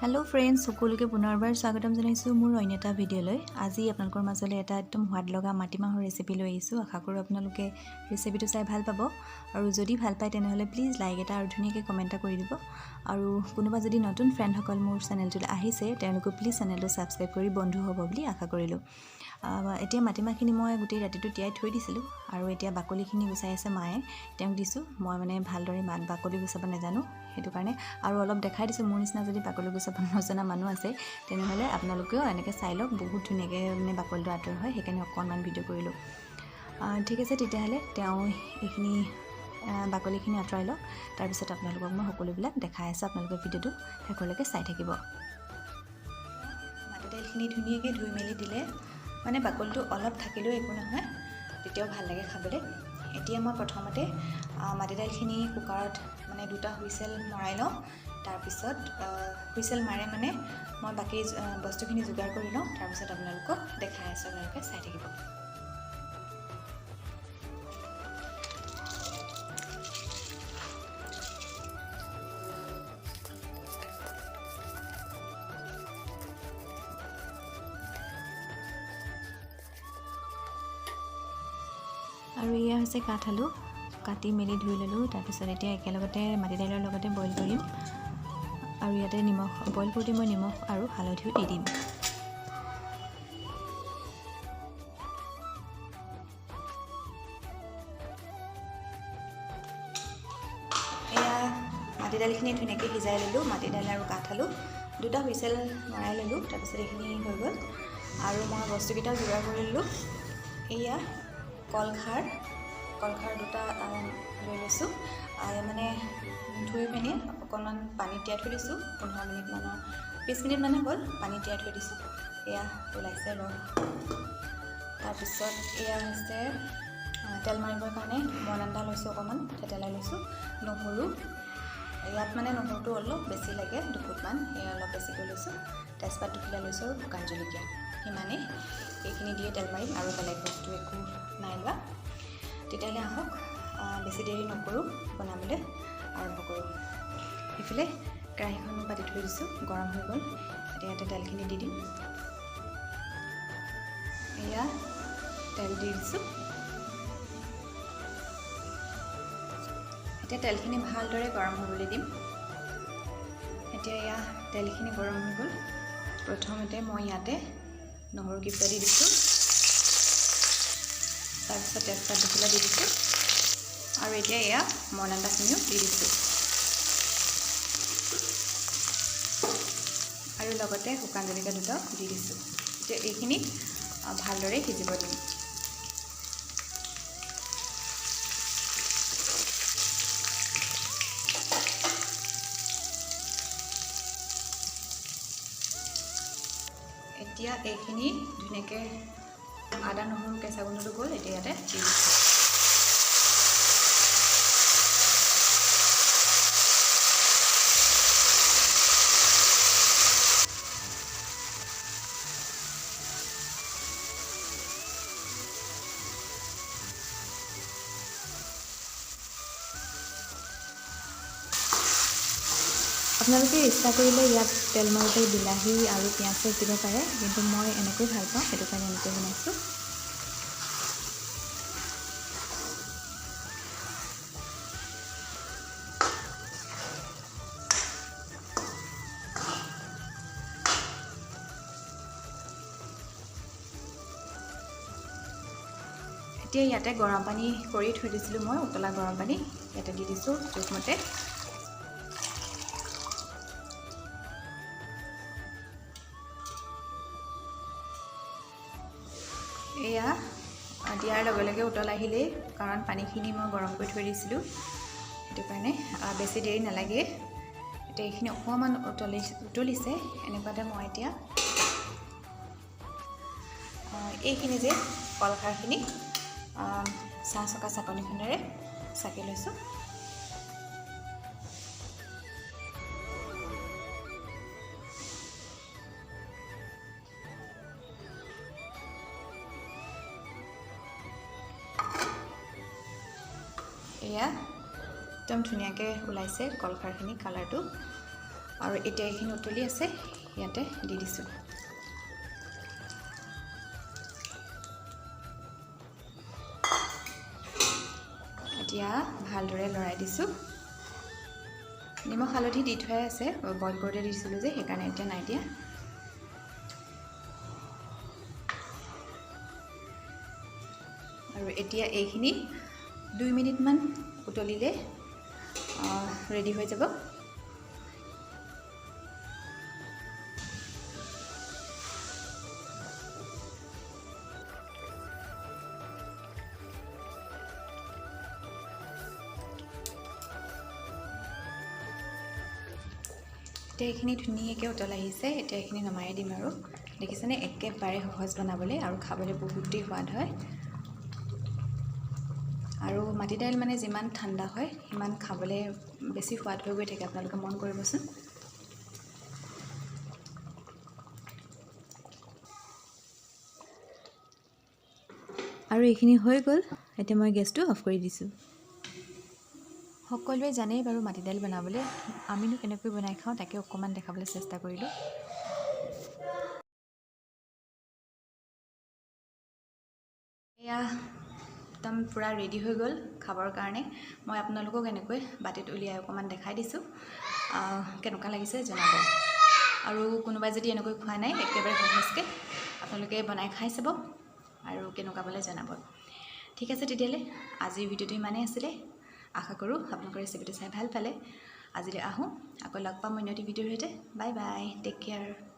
Hello friends সকলোকে পুনৰবাৰ স্বাগতম জনাইছোঁ মোৰ অন্য এটা ভিডিঅ'লৈ। আজি আপোনালোকৰ মাজলৈ এটা একদম সোৱাদ লগা মাটিমাহৰ ৰেচিপি লৈ আহিছোঁ। আশা কৰোঁ আপোনালোকে ৰেচিপিটো চাই ভাল পাব আৰু যদি ভাল পায় তেনেহ'লে প্লিজ লাইক এটা আৰু ধুনীয়াকৈ কমেণ্ট এটা কৰি দিব। আৰু কোনোবা যদি নতুন ফ্ৰেণ্ডসকল মোৰ চেনেলটোলৈ আহিছে তেওঁলোকে প্লিজ চেনেলটো ছাবস্ক্ৰাইব কৰি বন্ধু হ'ব বুলি আশা কৰিলোঁ। এতিয়া মাটিমাহখিনি মই গোটেই ৰাতিটো তিয়াই থৈ দিছিলোঁ আৰু এতিয়া বাকলিখিনি গুচাই আছে মায়ে, তেওঁক দিছোঁ। মই মানে ভালদৰে বাকলি গুচাব নাজানো, সেইটো কাৰণে আৰু অলপ দেখাই দিছোঁ। মোৰ নিচিনা যদি বাকলি গুচাব নজনা মানুহ আছে তেনেহ'লে আপোনালোকেও এনেকৈ চাই লওক, বহুত ধুনীয়াকৈ মানে বাকলিটো আঁতৰ হয়, সেইকাৰণে অকণমান ভিডিঅ' কৰিলোঁ। ঠিক আছে, তেতিয়াহ'লে তেওঁ এইখিনি বাকলিখিনি আঁতৰাই লওক, তাৰপিছত আপোনালোকক মই সকলোবিলাক দেখাই আছোঁ। আপোনালোকে ভিডিঅ'টো শেষলৈকে চাই থাকিব। মাটি দাইলখিনি ধুনীয়াকৈ ধুই মেলি দিলে মানে বাকলিটো অলপ থাকিলেও একো নহয়, তেতিয়াও ভাল লাগে খাবলৈ। এতিয়া মই প্ৰথমতে মাটি দাইলখিনি কুকাৰত মানে 2টা হুইচেল মৰাই লওঁ। তাৰপিছত হুইচেল মাৰে মানে মই বাকী বস্তুখিনি যোগাৰ কৰি লওঁ, তাৰপিছত আপোনালোকক দেখাই আছোঁ, আপোনালোকে চাই থাকিব। আৰু এয়া হৈছে কাঠআলু, কাটি মেলি ধুই ল'লোঁ। তাৰপিছত এতিয়া একেলগতে মাটি দাইলৰ লগতে বইল কৰিম আৰু ইয়াতে নিমখ বইল কৰোঁতে মই নিমখ আৰু হালধিও দি দিম। এয়া মাটি দাইলখিনি ধুনীয়াকৈ সিজাই ল'লোঁ। মাটি দাইল আৰু কাঠআলু 2টা হুইচেল মৰাই ল'লোঁ। তাৰপিছত এইখিনি হৈ গ'ল আৰু মই বস্তুকেইটাও যোগাৰ কৰি ল'লোঁ। এয়া কলখাৰ 2টা লৈ লৈছোঁ, মানে ধুই পিনি অকণমান পানীত তিয়াই থৈ দিছোঁ। 15 মিনিটমানৰ 20 মিনিটমানে হ'ল পানী তিয়াই থৈ দিছোঁ। এয়া ওলাইছে ৰস। তাৰপিছত এয়া হৈছে তেল মাৰিবৰ কাৰণে মন আন্দা লৈছোঁ, অকণমান থেতেলাই লৈছোঁ। নহৰু, ইয়াত মানে নহৰুটো অলপ বেছি লাগে, 2 ফুটমান, এয়া অলপ বেছিকৈ লৈছোঁ। তেজপাত 2 খিলা লৈছোঁ আৰু শুকান জলকীয়া সিমানেই। এইখিনি দিয়ে তেল মাৰিম আৰু বেলেগ বস্তু একো নাই লোৱা। তেতিয়াহ'লে আহক, বেছি দেৰি নকৰোঁ, বনাবলৈ আৰম্ভ কৰোঁ। এইফালে কেৰাহীখনো পাতি থৈ দিছোঁ, গৰম হৈ গ'ল। এতিয়া ইয়াতে তেলখিনি দি দিম। এয়া তেল দি দিছোঁ। এতিয়া তেলখিনি ভালদৰে গৰম হ'বলৈ দিম। এতিয়া এয়া তেলখিনি গৰম হৈ গ'ল। প্ৰথমতে মই ইয়াতে নহৰু কেইটা দি দিছোঁ, তাৰপিছত তেজপাত 2 খিলা দি দিছোঁ আৰু এতিয়া এয়া মন আন্দাখিনিও দি দিছোঁ আৰু লগতে শুকান জলকীয়া 2টাও দি দিছোঁ। এতিয়া এইখিনি ভালদৰে সিজিব দিম। এতিয়া এইখিনি ধুনীয়াকৈ আদা নহৰু কেঁচা গোন্ধটো গ'ল। এতিয়া ইয়াতে দি দিছোঁ। আপোনালোকে ইচ্ছা কৰিলে ইয়াত তেল মাৰোঁতে বিলাহী আৰু পিঁয়াজ দিব পাৰে, কিন্তু মই এনেকৈ ভাল পাওঁ, সেইটো কাৰণে এনেকৈ বনাইছোঁ। এতিয়া ইয়াতে গৰম পানী কৰি থৈ দিছিলোঁ মই, উতলা গৰম পানী ইয়াতে দি দিছোঁ জোখমতে। এয়া দিয়াৰ লগে লগে উতল আহিলেই, কাৰণ পানীখিনি মই গৰম কৰি থৈ দিছিলোঁ, সেইটো কাৰণে বেছি দেৰি নালাগে। এতিয়া এইখিনি অকণমান উতলিছে, এনেকুৱাতে মই এতিয়া এইখিনি যে কলখাৰখিনি চাহ চকা চাকনিখনেৰে চাকি লৈছোঁ। এয়া একদম ধুনীয়াকৈ ওলাইছে কলখাৰখিনি, কালাৰটো আৰু এতিয়া এইখিনি উতলি আছে, ইয়াতে দি দিছোঁ। এতিয়া ভালদৰে লৰাই দিছোঁ। নিমখ হালধি দি থোৱাই আছে, বইল কৰোঁতে দিছিলোঁ যে সেইকাৰণে এতিয়া নাই দিয়া। আৰু এতিয়া এইখিনি 2 মিনিটমান উতলিলে ৰেডি হৈ যাব। এতিয়া এইখিনি ধুনীয়াকৈ উতল আহিছে, এতিয়া এইখিনি নমাই দিম আৰু দেখিছেনে একেবাৰে সহজ বনাবলৈ আৰু খাবলৈ বহুতেই সোৱাদ হয়। আৰু মাটি দাইল মানে যিমান ঠাণ্ডা হয় সিমান খাবলৈ বেছি সোৱাদ হৈ গৈ থাকে, আপোনালোকে মন কৰিবচোন। আৰু এইখিনি হৈ গ'ল, এতিয়া মই গেছটো অফ কৰি দিছোঁ। সকলোৱে জানেই বাৰু মাটি দাইল বনাবলৈ, আমিনো কেনেকৈ বনাই খাওঁ তাকে অকণমান দেখাবলৈ চেষ্টা কৰিলোঁ। এয়া একদম পূৰা ৰেডি হৈ গ'ল খাবৰ কাৰণে। মই আপোনালোকক এনেকৈ বাটিত উলিয়াই অকণমান দেখাই দিছোঁ, কেনেকুৱা লাগিছে জনাব। আৰু কোনোবাই যদি এনেকৈ খোৱা নাই একেবাৰে সহজকৈ আপোনালোকে বনাই খাই চাব আৰু কেনেকুৱা পালে জনাব। ঠিক আছে তেতিয়াহ'লে আজিৰ ভিডিঅ'টো ইমানেই আছিলে। আশা কৰোঁ আপোনালোকৰ ৰেচিপিটো চাই ভাল পালে। আজিলৈ আহোঁ, আকৌ লগ পাম অন্য এটি ভিডিঅ'ৰ সৈতে। Bye bye, take care.